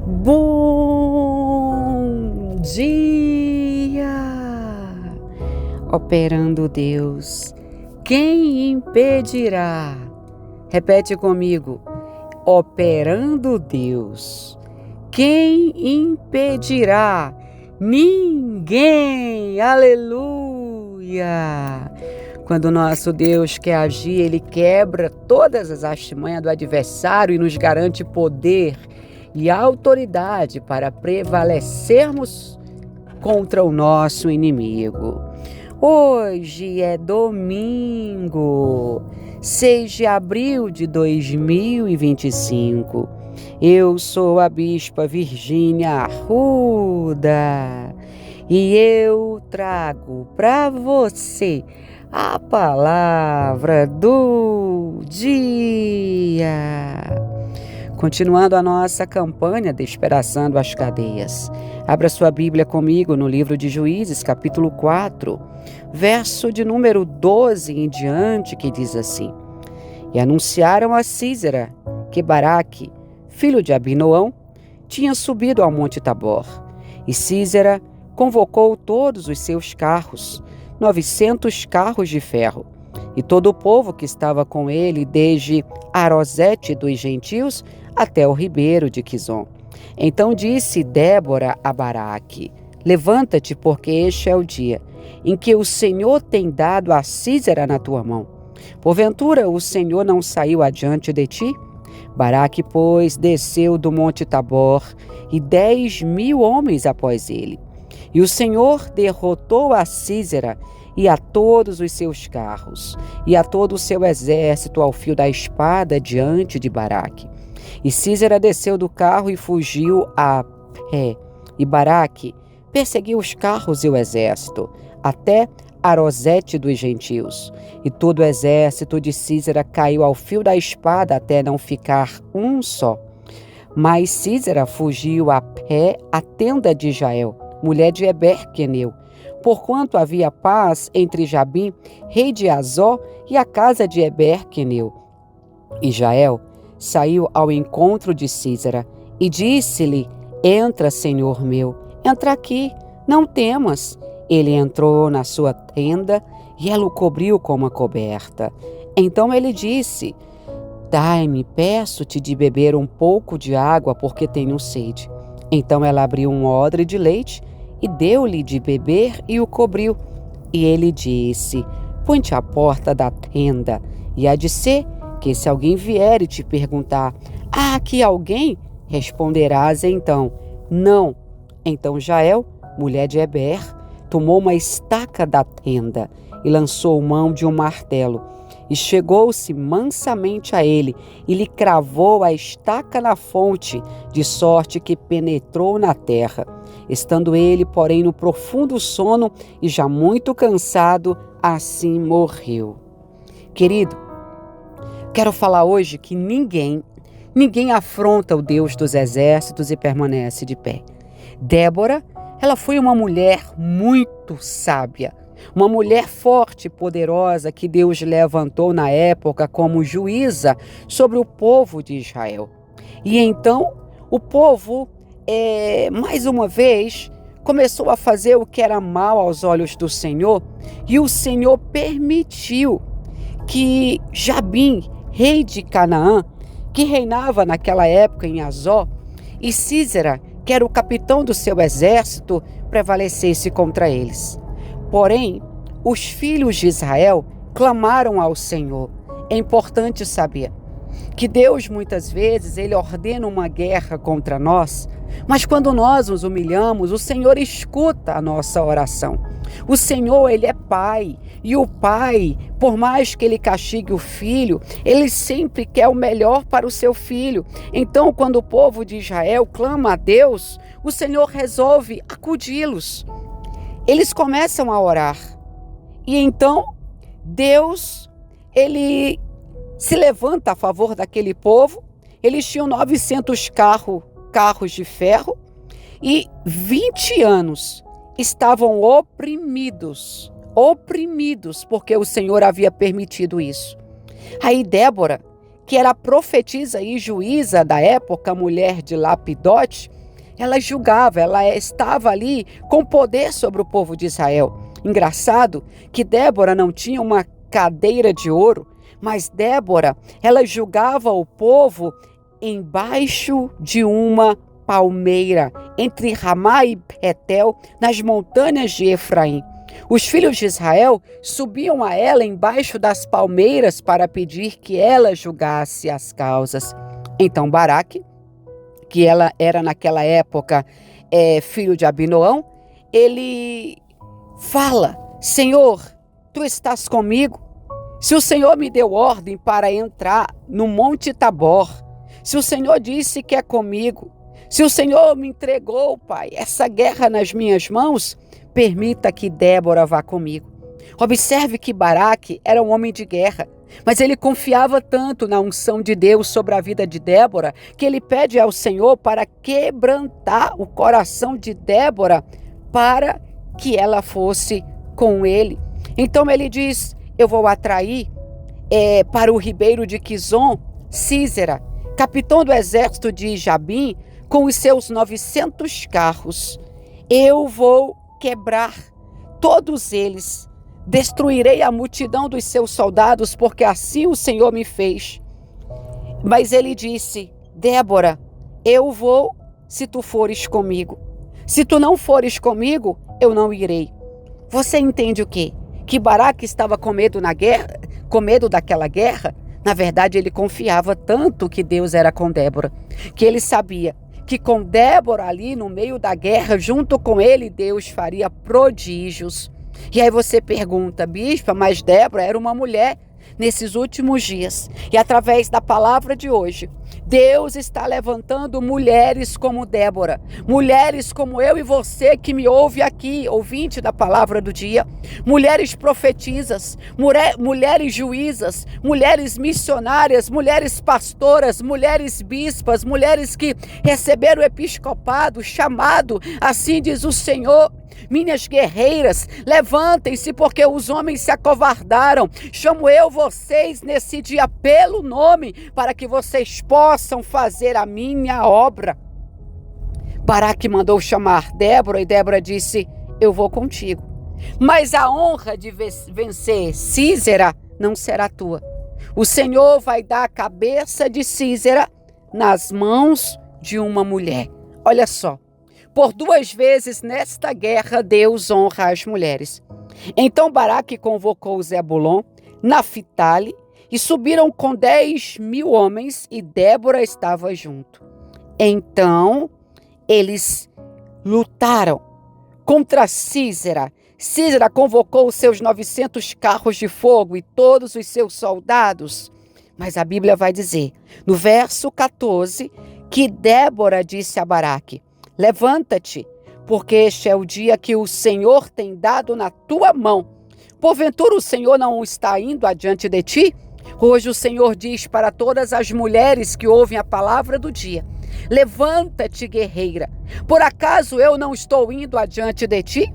Bom dia! Operando Deus, quem impedirá? Repete comigo. Operando Deus, quem impedirá? Ninguém! Aleluia! Quando o nosso Deus quer agir, Ele quebra todas as artimanhas do adversário e nos garante poder e autoridade para prevalecermos contra o nosso inimigo. Hoje é domingo, 6 de abril de 2025. Eu sou a Bispa Virgínia Arruda e eu trago para você a palavra do dia. Continuando a nossa campanha Despedaçando as Cadeias. Abra sua Bíblia comigo no livro de Juízes, capítulo 4, verso de número 12 em diante, que diz assim: E anunciaram a Sísera que Baraque, filho de Abinoão, tinha subido ao monte Tabor. E Sísera convocou todos os seus carros, 900 carros de ferro, e todo o povo que estava com ele, desde Arosete dos gentios até o ribeiro de Quizon. Então disse Débora a Baraque: Levanta-te, porque este é o dia em que o Senhor tem dado a Sísera na tua mão. Porventura o Senhor não saiu adiante de ti? Baraque, pois, desceu do monte Tabor, e 10.000 homens após ele. E o Senhor derrotou a Sísera e a todos os seus carros, e a todo o seu exército ao fio da espada diante de Baraque. E Sísera desceu do carro e fugiu a pé. E Baraque perseguiu os carros e o exército, até Arosete dos gentios. E todo o exército de Sísera caiu ao fio da espada até não ficar um só. Mas Sísera fugiu a pé à tenda de Jael, mulher de Eber queneu, porquanto havia paz entre Jabim, rei de Azó, e a casa de Eber queneu. E Jael saiu ao encontro de Sísera e disse-lhe: Entra, senhor meu, entra aqui, não temas. Ele entrou na sua tenda e ela o cobriu com uma coberta. Então ele disse: Dai-me, peço-te de beber um pouco de água, porque tenho sede. Então ela abriu um odre de leite e deu-lhe de beber e o cobriu. E ele disse: Põe-te à porta da tenda, e há de ser que se alguém vier e te perguntar: Há aqui alguém? Responderás então: Não. Então Jael, mulher de Eber, tomou uma estaca da tenda e lançou mão de um martelo. E chegou-se mansamente a ele e lhe cravou a estaca na fonte, de sorte que penetrou na terra. Estando ele, porém, no profundo sono e já muito cansado, assim morreu. Querido, quero falar hoje que ninguém afronta o Deus dos exércitos e permanece de pé. Débora, ela foi uma mulher muito sábia, uma mulher forte e poderosa que Deus levantou na época como juíza sobre o povo de Israel. E então o povo, mais uma vez, começou a fazer o que era mal aos olhos do Senhor, e o Senhor permitiu que Jabim, rei de Canaã, que reinava naquela época em Azó, e Sísera, que era o capitão do seu exército, prevalecesse contra eles. Porém, os filhos de Israel clamaram ao Senhor. É importante saber que Deus, muitas vezes, Ele ordena uma guerra contra nós, mas quando nós nos humilhamos, o Senhor escuta a nossa oração. O Senhor, Ele é Pai, e o Pai, por mais que Ele castigue o filho, Ele sempre quer o melhor para o seu filho. Então, quando o povo de Israel clama a Deus, o Senhor resolve acudi-los. Eles começam a orar, e então Deus, Ele se levanta a favor daquele povo. Eles tinham 900 carros de ferro, e 20 anos estavam oprimidos, porque o Senhor havia permitido isso. Aí Débora, que era a profetisa e juíza da época, mulher de Lapidote, ela julgava, ela estava ali com poder sobre o povo de Israel. Engraçado que Débora não tinha uma cadeira de ouro, mas Débora, ela julgava o povo embaixo de uma palmeira, entre Ramá e Betel, nas montanhas de Efraim. Os filhos de Israel subiam a ela embaixo das palmeiras para pedir que ela julgasse as causas. Então Baraque, que ela era naquela época filho de Abinoão, ele fala: Senhor, tu estás comigo? Se o Senhor me deu ordem para entrar no Monte Tabor, se o Senhor disse que é comigo, se o Senhor me entregou, Pai, essa guerra nas minhas mãos, permita que Débora vá comigo. Observe que Baraque era um homem de guerra, mas ele confiava tanto na unção de Deus sobre a vida de Débora, que ele pede ao Senhor para quebrantar o coração de Débora para que ela fosse com ele. Então ele diz: eu vou atrair para o ribeiro de Quizon, Sísera, capitão do exército de Jabim, com os seus 900 carros. Eu vou quebrar todos eles, destruirei a multidão dos seus soldados, porque assim o Senhor me fez. Mas ele disse: Débora, eu vou se tu fores comigo. Se tu não fores comigo, eu não irei. Você entende o quê? Que Baraque estava com medo na guerra, com medo daquela guerra? Na verdade, ele confiava tanto que Deus era com Débora, que ele sabia que com Débora ali no meio da guerra, junto com ele, Deus faria prodígios. E aí você pergunta: bispa, mas Débora era uma mulher nesses últimos dias. E através da palavra de hoje, Deus está levantando mulheres como Débora, mulheres como eu e você que me ouve aqui, ouvinte da palavra do dia, mulheres profetisas, mulheres juízas, mulheres missionárias, mulheres pastoras, mulheres bispas, mulheres que receberam o episcopado, chamado, assim diz o Senhor. Minhas guerreiras, levantem-se, porque os homens se acovardaram. Chamo eu vocês nesse dia pelo nome, para que vocês possam fazer a minha obra. Baraque mandou chamar Débora, e Débora disse: eu vou contigo. Mas a honra de vencer Sísera não será tua. O Senhor vai dar a cabeça de Sísera nas mãos de uma mulher. Olha só. Por 2 vezes nesta guerra, Deus honra as mulheres. Então Baraque convocou Zebulon, Naphtali, e subiram com 10.000 homens, e Débora estava junto. Então eles lutaram contra Sísera. Sísera convocou os seus 900 carros de fogo e todos os seus soldados. Mas a Bíblia vai dizer, no verso 14, que Débora disse a Baraque: levanta-te, porque este é o dia que o Senhor tem dado na tua mão. Porventura o Senhor não está indo adiante de ti? Hoje o Senhor diz para todas as mulheres que ouvem a palavra do dia: levanta-te, guerreira. Por acaso eu não estou indo adiante de ti?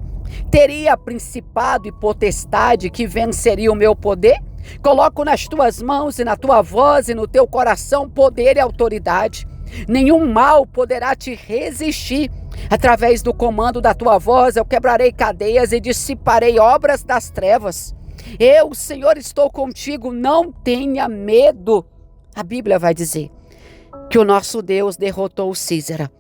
Teria principado e potestade que venceria o meu poder? Coloco nas tuas mãos e na tua voz e no teu coração poder e autoridade. Nenhum mal poderá te resistir. Através do comando da tua voz eu quebrarei cadeias e dissiparei obras das trevas. Eu, Senhor, estou contigo, não tenha medo. A Bíblia vai dizer que o nosso Deus derrotou Sísera.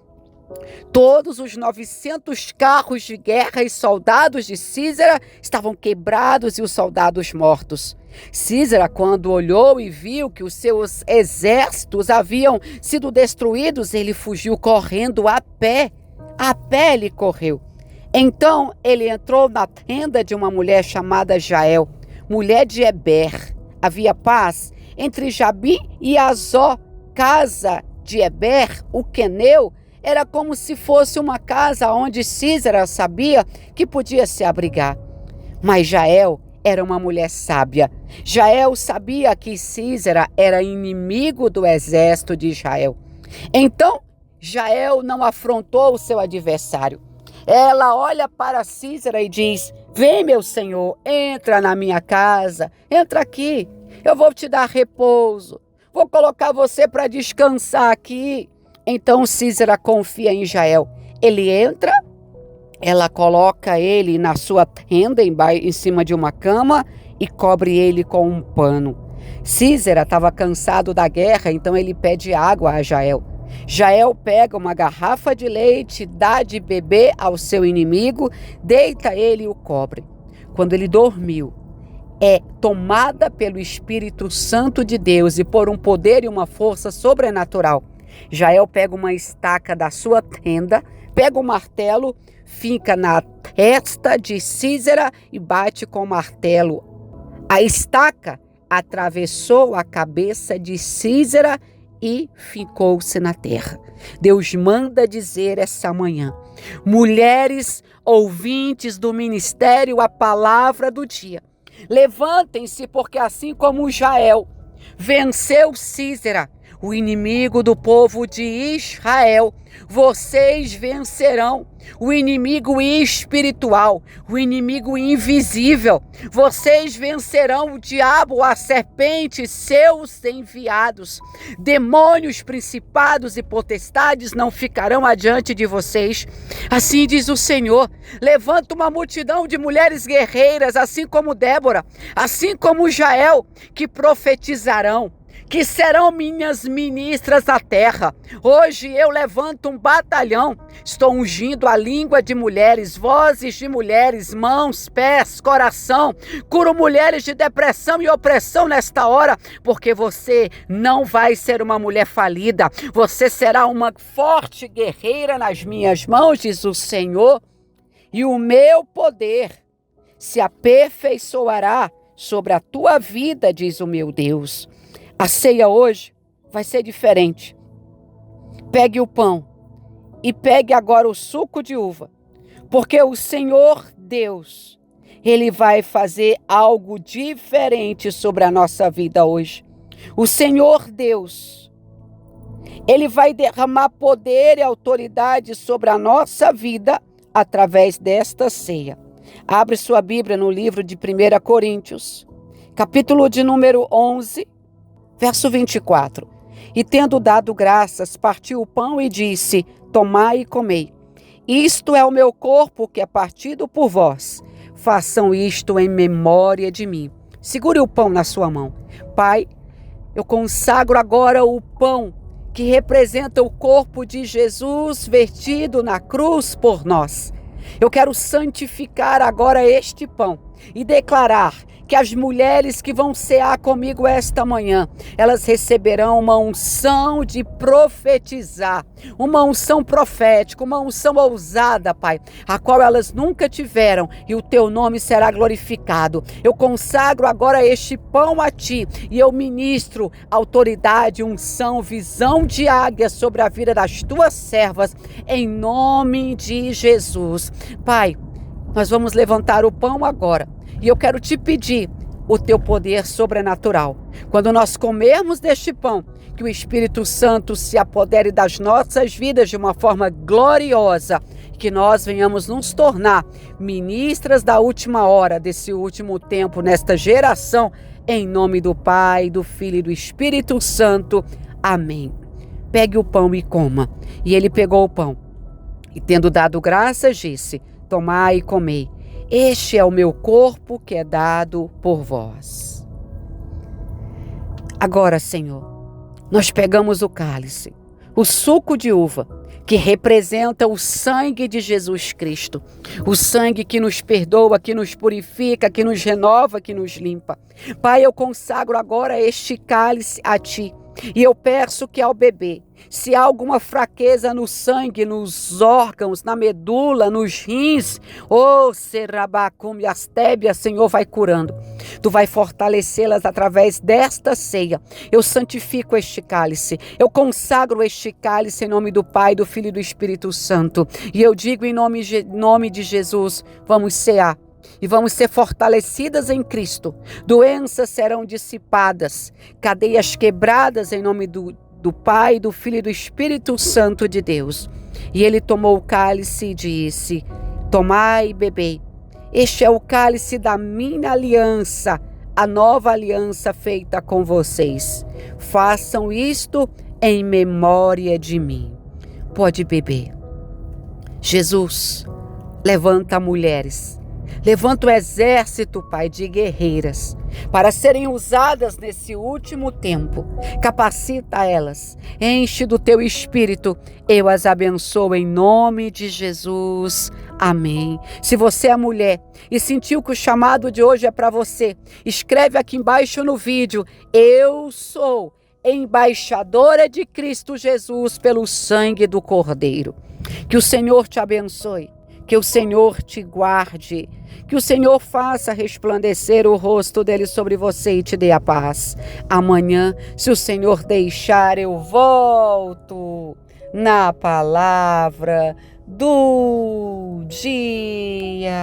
Todos os 900 carros de guerra e soldados de Sísera estavam quebrados e os soldados mortos. Sísera, quando olhou e viu que os seus exércitos haviam sido destruídos, ele fugiu correndo a pé. A pé ele correu. Então ele entrou na tenda de uma mulher chamada Jael, mulher de Eber. Havia paz entre Jabim e Azó, casa de Eber, o queneu. Era como se fosse uma casa onde Sísera sabia que podia se abrigar. Mas Jael era uma mulher sábia. Jael sabia que Sísera era inimigo do exército de Israel. Então, Jael não afrontou o seu adversário. Ela olha para Sísera e diz: vem, meu senhor, entra na minha casa, entra aqui, eu vou te dar repouso, vou colocar você para descansar aqui. Então Císera confia em Jael. Ele entra, ela coloca ele na sua tenda, em cima de uma cama, e cobre ele com um pano. Císera estava cansado da guerra, então ele pede água a Jael. Jael pega uma garrafa de leite, dá de beber ao seu inimigo, deita ele e o cobre. Quando ele dormiu, é tomada pelo Espírito Santo de Deus e por um poder e uma força sobrenatural. Jael pega uma estaca da sua tenda, pega um martelo, finca na testa de Císera e bate com o martelo. A estaca atravessou a cabeça de Císera e fincou-se na terra. Deus manda dizer essa manhã: mulheres ouvintes do ministério A Palavra do Dia, levantem-se, porque assim como Jael venceu Císera, o inimigo do povo de Israel, vocês vencerão o inimigo espiritual, o inimigo invisível. Vocês vencerão o diabo, a serpente, seus enviados. Demônios, principados e potestades não ficarão adiante de vocês. Assim diz o Senhor: levanta uma multidão de mulheres guerreiras, assim como Débora, assim como Jael, que profetizarão, que serão minhas ministras da terra. Hoje eu levanto um batalhão, estou ungindo a língua de mulheres, vozes de mulheres, mãos, pés, coração. Curo mulheres de depressão e opressão nesta hora, porque você não vai ser uma mulher falida, você será uma forte guerreira nas minhas mãos, diz o Senhor, e o meu poder se aperfeiçoará sobre a tua vida, diz o meu Deus. A ceia hoje vai ser diferente. Pegue o pão e pegue agora o suco de uva, porque o Senhor Deus, Ele vai fazer algo diferente sobre a nossa vida hoje. O Senhor Deus, Ele vai derramar poder e autoridade sobre a nossa vida através desta ceia. Abre sua Bíblia no livro de 1 Coríntios, capítulo de número 11, verso 24. E tendo dado graças, partiu o pão e disse: tomai e comei. Isto é o meu corpo que é partido por vós. Façam isto em memória de mim. Segure o pão na sua mão. Pai, eu consagro agora o pão que representa o corpo de Jesus vertido na cruz por nós. Eu quero santificar agora este pão e declarar que as mulheres que vão cear comigo esta manhã, elas receberão uma unção de profetizar, uma unção profética, uma unção ousada, Pai, a qual elas nunca tiveram, e o teu nome será glorificado. Eu consagro agora este pão a ti e eu ministro autoridade, unção, visão de águia sobre a vida das tuas servas, em nome de Jesus. Pai, nós vamos levantar o pão agora. E eu quero te pedir o teu poder sobrenatural. Quando nós comermos deste pão, que o Espírito Santo se apodere das nossas vidas de uma forma gloriosa, que nós venhamos nos tornar ministras da última hora, desse último tempo, nesta geração, em nome do Pai, do Filho e do Espírito Santo. Amém. Pegue o pão e coma. E ele pegou o pão e, tendo dado graças, disse: tomai e comei. Este é o meu corpo que é dado por vós. Agora, Senhor, nós pegamos o cálice, o suco de uva, que representa o sangue de Jesus Cristo. O sangue que nos perdoa, que nos purifica, que nos renova, que nos limpa. Pai, eu consagro agora este cálice a Ti. E eu peço que ao beber, se há alguma fraqueza no sangue, nos órgãos, na medula, nos rins, serabacum e as tébias, Senhor, vai curando. Tu vai fortalecê-las através desta ceia. Eu santifico este cálice. Eu consagro este cálice em nome do Pai, do Filho e do Espírito Santo. E eu digo em nome de Jesus, vamos cear. E vamos ser fortalecidas em Cristo. Doenças serão dissipadas, cadeias quebradas em nome do Pai, do Filho e do Espírito Santo de Deus. E ele tomou o cálice e disse: tomai e bebei. Este é o cálice da minha aliança, a nova aliança feita com vocês. Façam isto em memória de mim. Pode beber. Jesus, levanta mulheres, levanta o exército, Pai, de guerreiras, para serem usadas nesse último tempo. Capacita elas, enche do teu espírito, eu as abençoo em nome de Jesus. Amém. Se você é mulher e sentiu que o chamado de hoje é para você, escreve aqui embaixo no vídeo: eu sou embaixadora de Cristo Jesus pelo sangue do Cordeiro. Que o Senhor te abençoe, que o Senhor te guarde, que o Senhor faça resplandecer o rosto dele sobre você e te dê a paz. Amanhã, se o Senhor deixar, eu volto na palavra do dia.